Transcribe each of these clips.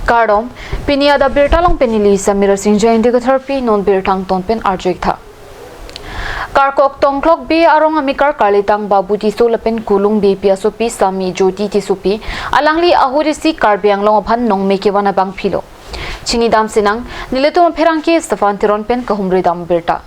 Kardom, Piniada Birtalong Penili Samira Sinja Indigatherapy non Birtang Tonpen Arjik Tha. Karkok Tongklok B Arong Amikar Kalitang Babuti Solapen Kulung B Piasopi Sami Joti Tisupi Alangli Ahurisi Karbiang Longapan Nong Mekewana Bang Pilo. Chinidam Sinang Niletum Perangki Stefan Tiron Pen Kahumridam Birta.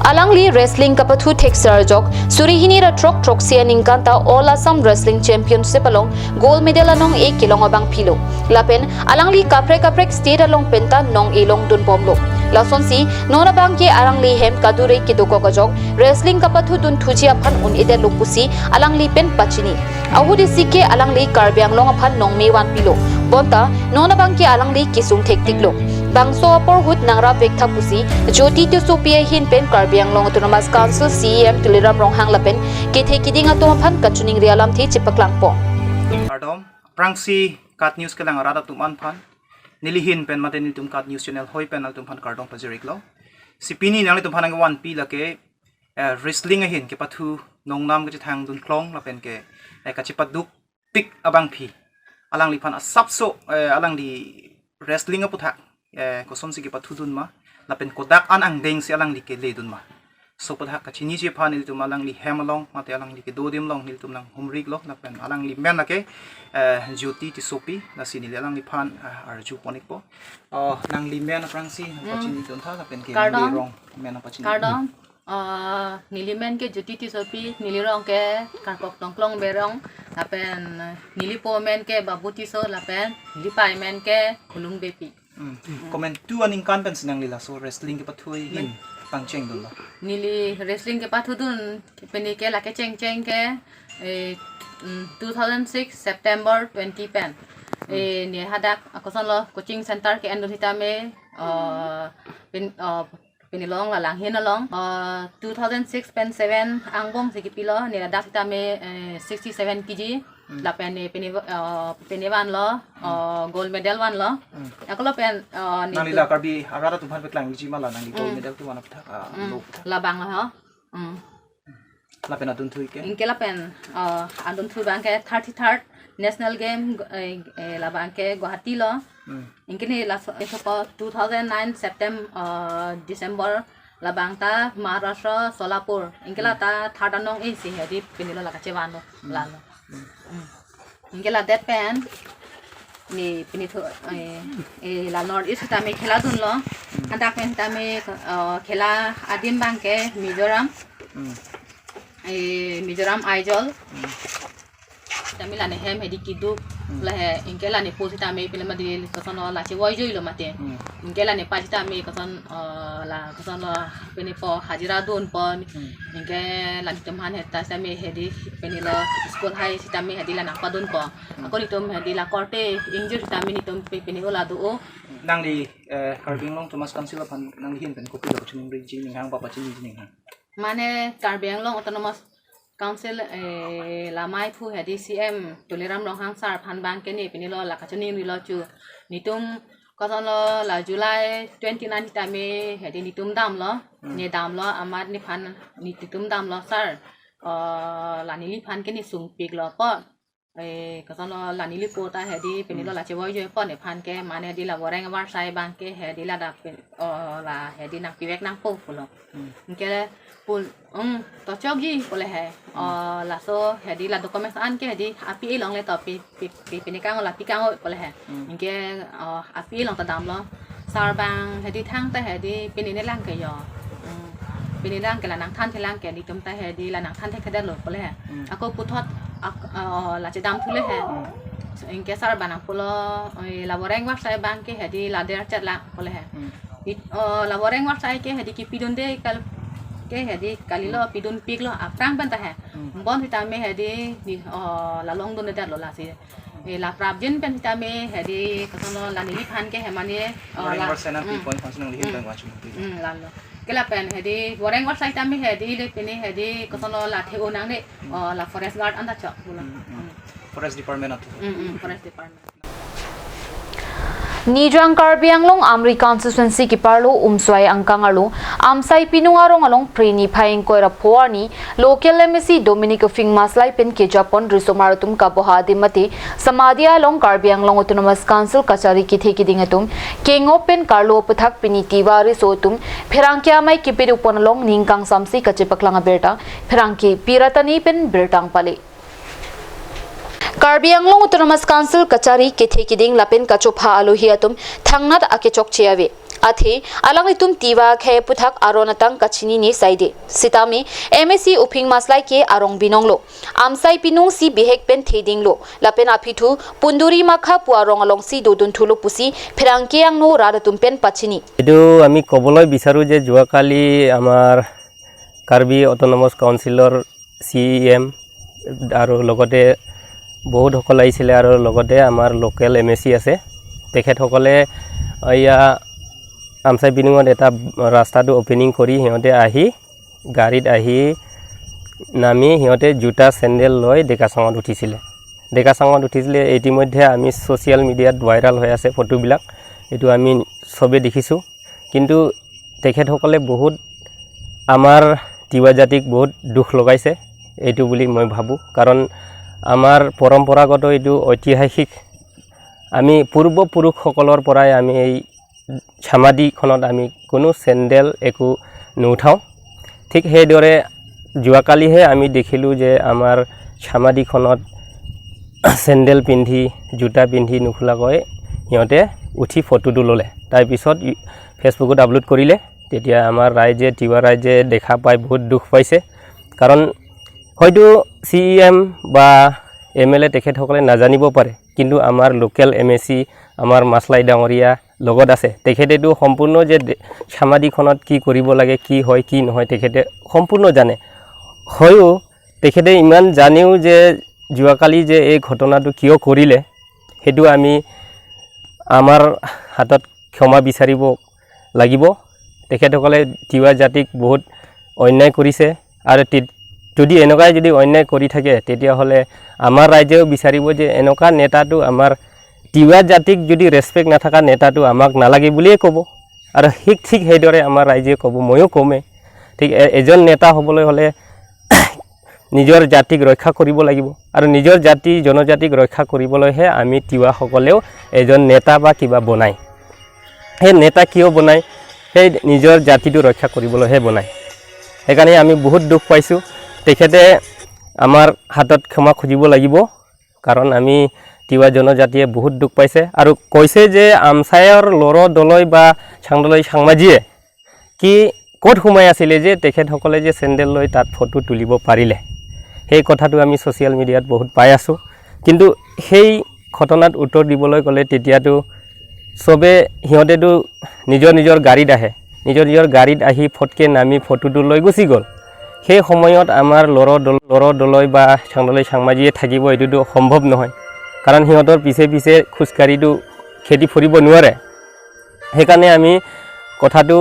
Alangli Wrestling Kapathu Texar Jok Surihini ra Trok Sia Ningkanta All Assam Wrestling Championship along gold medal anong 1 kilong abang pilo. Lapen Alangli Kaprek State along penta nong ilong dun pomlo. Lason si nona bangke Alangli hem kadure kidoko kajok Wrestling Kapathu dun thuji aphan un ide lupusi Alangli pen pachini. Ahudi sike Alangli Karbiang long aphan nong mewan pilo. Bonta nona bangke Alangli kisung tektiklo. Bangso apor hut nangra vekta pusi Joti Tisupi hin pen Karbiang long autonomous council CEM tuliram ronghang lapen kethe kiding atomaphan kachuning rialam thi chipaklang po. Kardom prangsi kat news kelang rada tuman phan nilihin pen maten tum kat news channel hoi pen altum phan Kardom pajiriklo sipini nang tum phan ang 1 p lake wrestling hin ke pathu nongnam ke thang dun klong lapen ke ka chipaduk pik abang phi alang li phan asapso alang di wrestling aputha kosom si ke pathu dun ma lapen kodak an ang deng si alang li ke le dun ma so padha ka chini je phan tum alang li hemalong mate alang li ke dodim long nil tum nang humrik lo lapen alang li men lake Joti Tisupi na sinili alang li phan arju ponik po nang li men prangsi ka chini dun tha lapen ke rong men pa chini Kardom nilimen ke Joti Tisupi nilirong ke Karkok Tongklong berong lapen nilipo men ke Babuti so lapen nilipai men ke Kulung Bepi comment tu aning kan pen sinang lila so wrestling ke pathui hin pangcheng dun lo nili wrestling ke pathu dun peni ke la ke cheng ke 2006 September 20 pen ni hadak akoson lo coaching center ke endorita me penilong la lang hin along 2006 pen 7 angbong sikipilo ni hadak ta me 67 kg la pen peniwan lo gold medal wan lo akolo pen nang lila karbi arada tumhan beklang ji mala nang gold medal tu wan aptha lo la bang la ho la pen adun thui ke inke la pen adun thui bang ke 33rd national game la bang ke Guwahati lo inke ni la so 2009 September December la bang ta Maharashtra Solapur inke la ta third anong e si hedi penilo la ka chewan lo la lo inke la that pen ni pinitho la north east ta me khela dun lo anda pen ta me khela adim bang ke Mizoram Aizol tami la ne hem hedi kidu la he inke la ne posi ta me pile madi koson la che woi joi lo mate inke la ne pa ta me koson la koson la pene po hajira don po inke la nitum han heta ta me hedi pene lo school high ta me hedi la na pa don po ako nitum hedi la korte injur ta me nitum pene ho la do nang li Karbing long Thomas Council pan nang li hin pen kopi lo chuning ri ji ning hang pa chini ji ning hang mane Karbiang long autonomous council la mai thu hedi CM tuliram longhang sar phan bang ke ni pinilo la kachuni ni lo chu nitum koson lo la July 29 ta me hedi nitum dam lo ni dam lo amad ni phan ni titum dam lo sar la ni li phan ke ni sung pik lo po koson lo la ni li po ta hedi pinilo la chewoi jo po ne phan ke mane di la wareng war sai bang ke hedi la da la hedi nak piwek nang po lo ke pul to chok ji pole hai la so hedi la documents an ke hedi api long le to pi nikang la pikang pole hai inke api long ta dam lo sar bang hedi thang ta hedi pini ne lang ke yo pini lang ke la nang than the lang ke di tum ta hedi la nang than the khada lo pole hai ako puthot la che dam thule hai inke sar bana pulo la boreng wa sai bang ke hedi la der chat la pole hai la boreng wa sai ke hedi ki pidun de kal ke hedi kalilo pidun piklo aprang banta hai bon hita me hedi la long don da lo la si la prabjin pen hita me hedi kono la nili phan ke hemani la sena pi point function nang li hin bang wa chu la lo ke la pen hedi wareng wa sai ta me hedi le pini hedi kono la thego nang de la forest guard anda chok forest department forest department Nijang Karbi Anglong Amri constituency ki parlo umswai angkangalu amsai pinuarong along preni phaing koira phoani local MSC Dominic Fingmaslai pen ke Japon risomaratum ka bohadimati samadia along Karbi Anglong Autonomous Council kachari ki theki dingatum king open karlo pathak pini tiwari sotum phirangkya mai ki pirupon along ningkang samsi kachepaklanga berta phirangki piratani pen bertang pale Karbi Anglong Autonomous Council kachari kethe kiding lapen kachopha alohiatum thangnat akechok chiave athe alangitum tiwa khe puthak aronatang kachini ni saide sitami MSC uping maslai ke arong binonglo amsai pinung si behek pen thedinglo lapen apithu punduri makha puarong along si dodun thulu pusi phirangke angno radatum pen pachini edu ami koboloi bisaru je juakali amar Karbi Autonomous Councilor CEM aru logote বহুত সকল আইছিলে আৰু লগতে আমাৰ local MSC আছে তেখেত সকলে আইয়া আমসাই বিনিঙত এটা ৰাস্তাটো ওপেনিং কৰি হিয়তে আহি গাড়ীত আহি নামি হিয়তে জুতা চেন্ডেল লৈ ডেকাচাঙত উঠিছিলে ইতিমধ্যে আমি সোশ্যাল মিডিয়াত ভাইরাল হৈ আছে ফটোবিলাক এটো আমি সবে দেখিছো কিন্তু তেখেত সকলে বহুত আমাৰ তিৱা জাতিক বহুত দুখ লগাইছে এটো বুলি মই ভাবো কাৰণ আমাৰ পৰম্পৰাগত এটো ঐতিহাসিক আমি পূৰ্বপুৰুষসকলৰ পৰাই আমি এই সমাধিখনত আমি কোনো চেন্ডেল একো নুঠাও ঠিক হেদৰে জুৱাকালিহে আমি দেখিলো যে আমাৰ সমাধিখনত চেন্ডেল পিন্ধি জুতা পিন্ধি নুখলাকৈ হিয়তে উঠি ফটোটো ললে তাৰ পিছত ফেসবুকত আপলোড কৰিলে তেতিয়া আমাৰ ৰাইজে তিৱা ৰাইজে দেখা পাই বহুত দুখ পাইছে কাৰণ হয়তো CEM বা MLA তেখেত সকলে নাজানিব পাৰে কিন্তু আমাৰ লোকেল MSC আমাৰ মাছলাই ডাঙৰীয়া লগত আছে তেখেতেটো সম্পূৰ্ণ যে সমাধিখনত কি কৰিব লাগে কি হয় কি নহয় তেখেতে সম্পূৰ্ণ জানে হয়ও তেখেতে ইমান জানেও যে জুৱাকালি যে এই ঘটনাটো কিয় কৰিলে হেতু আমি আমাৰ হাতত ক্ষমা বিচাৰিব লাগিব তেখেত সকলে তিৱা জাতিক বহুত অন্যায় কৰিছে আৰু যদি এনেকৈ যদি অন্যায় কৰি থাকে তেতিয়া হলে আমাৰ ৰাজ্যও বিচাৰিব যে এনেকা নেতাটো আমাৰ তিৱা জাতিক যদি ৰেসপেক্ট নাথাকা নেতাটো আমাক নালাগে বুলিয়ে ক'ব আৰু ঠিক হেদৰে আমাৰ ৰাজ্যে ক'ব ময়ো কমে ঠিক এজন নেতা হ'বলৈ হলে নিজৰ জাতিক ৰক্ষা কৰিব লাগিব আৰু নিজৰ জাতি জনজাতিক ৰক্ষা কৰিবলৈহে আমি তিৱা সকলেও এজন নেতা বা কিবা বনাই হে নেতা কিয় বনাই হে নিজৰ জাতিটো ৰক্ষা কৰিবলৈহে বনাই সেইকাৰণে আমি বহুত দুখ পাইছো তেখেতে আমাৰ হাতত ক্ষমা খুজিব লাগিব কাৰণ আমি তিৱা জনজাতিয়ে বহুত দুখ পাইছে আৰু কৈছে যে আমসায়ৰ লৰ দলৈ বা চাংদলৈ সাংমাজিয়ে কি ক'ত সোমাই আছিল যে তেখেত সকলে যে চেন্ডেল লৈ তাত ফটো তুলিব পাৰিলে সেই কথাটো আমি সোশ্যাল মিডিয়াত বহুত পাই আছো কিন্তু সেই ঘটনাত উত্তৰ দিবলৈ গলে তেতিয়াটো সবে হিয়তেটো নিজৰ গাড়ীত আহে নিজৰ গাড়ীত আহি ফটকে নামি ফটোটো লৈ গুচি গল সেই সময়ত আমাৰ লৰ দলৈ বা চাংদলৈ সাংমাজিয়ে থাকিব এটোটো সম্ভৱ নহয় কাৰণ হিয়তৰ পিছে খুসকাৰিটো খেতি ফুৰিব নোৱাৰে সেইকাৰণে আমি কথাটো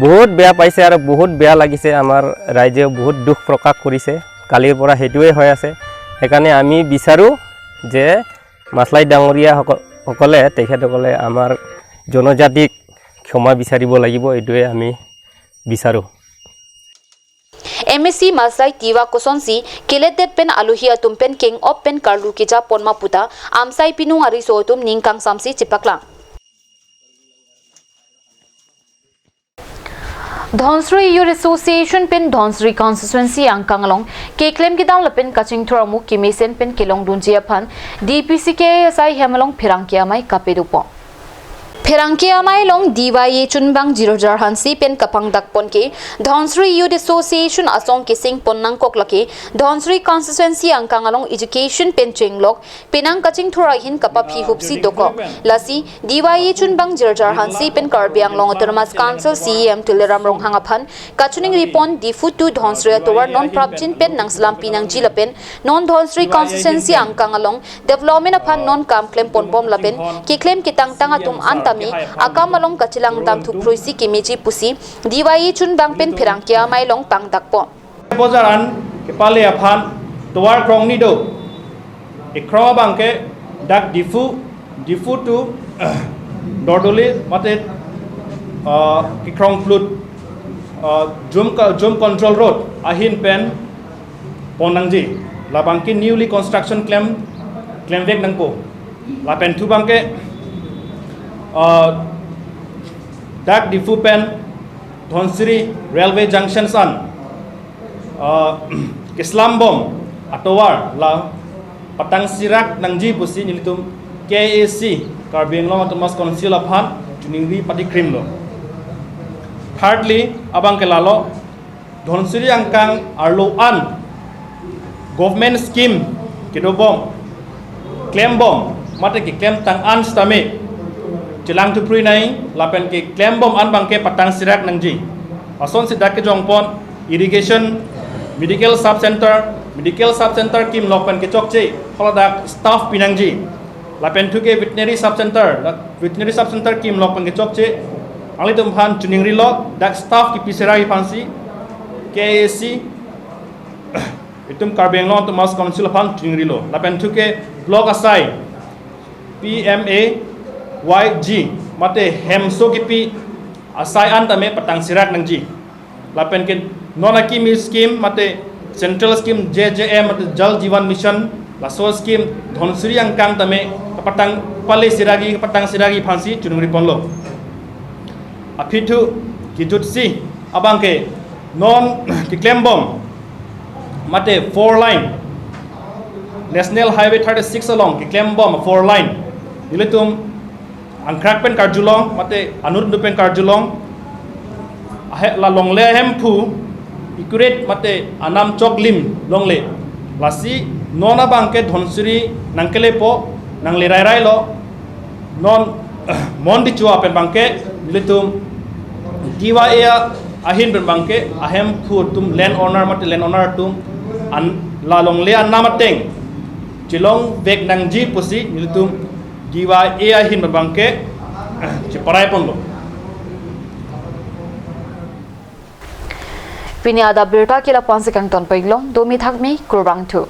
বহুত বেয়া পাইছে আৰু বহুত বেয়া লাগিছে আমাৰ ৰাইজে বহুত দুখ প্ৰকাশ কৰিছে কালিৰ পৰা হেতুৱে হৈ আছে সেইকাৰণে আমি বিচাৰো যে মাছলাই ডাঙৰীয়া সকলে তেখেতসকলে আমাৰ জনজাতিক ক্ষমা বিচাৰিব লাগিব এটোৱে আমি বিচাৰো MSC Maslai Tiwa Kosonsi Kiletet pen aluhia tumpen king op pen karlu kija ponma puta amsai pinu ari sotum ningkang samsi chipaklang Dhonsri Youth Association pen Dhonsri constituency angkangalong ke claim kidang lapen kaching thuramu kimesen pen kilong dunjia phan DPCK sai hemalong phirangkia mai kapedupo Phirangkia mai long DYA chunbang 0 hansi pen kapang dakpon ke Dhonsri Youth Association asong kising ponnang koklake Dhonsri constituency angkangalong education pen chinglok penang kaching thura hin kapa phi hupsi doko lasi DYA chunbang 0 hansi pen Karbi Anglong Autonomous Council CEM Tuliram rong hangaphan kachuning ripon difu tu Dhonsri atowar non prabjin pen nangslam pinang jilapen non Dhonsri constituency angkangalong development aphan non kam claim ponpom lapen ki claim kitang tangatum anta akamalong kachilang dam thukroisi kimeji pusi DYA chunbang pen phirangkia mailong pangdakpo bozaran ke pale aphan towar krongni do e krong bangke dak difu tu Dordoli mate Kikrong Flut Jum Control Road Ahin Pen Ponangji Labangki newly construction claim vek nangpo Lapen tu bangke Dak Difu Pen Dhonsiri Railway Junction San Islam Bom Atowar la Patang Sirak Nangji Pusi nilitum KAC Karbi Anglong Autonomous Council of Han Juningri Pati Krim lo. Thirdly, abang kelalo Dhonsiri angkang arlo an government scheme kidobom claim bom mate ki claim tang an stame jelang tu prui nai lapen ki claim bom an bangke Patang Sirak Nangji ason sidak ke jongpon irrigation medical sub center kim lokpen ke chokche holadak staff pinangji lapen tu ke veterinary sub center kim lokpen ke chokche angli tumphan Juningri lo dak staff ki piserai pansi KAC itum Karbi Anglong Autonomous Council of Han Juningri lo lapen tu ke block asai PMA YG mate hemso ki pi asai an tame Patang Sirak Nangji lapen ke nonaki mi scheme mate central scheme JJM mate Jal Jivan Mission laso scheme Dhonsiri angkang tame Patang Siragi phansi Juningri ponlo apitu kijutsi abangke non kiklembom mate 4 line National Highway 36 along kiklembom 4 line iletum angkrakpen karjulong mate anurdupen karjulong la longle hempu ikuret mate anam choklim longle lasi nona bangke Dhonsiri nangkele po nang lirai lo non mondi chua pen bangke iletum Diwa ea ahin berbangke ahem pu tum land owner tum an lalong le an namateng cilong vek nangji pusi nilutum diwa ea ahin berbangke ciparai pon lo Pini ada berita kila pansi kang ton peglong domi thakmi kurang tu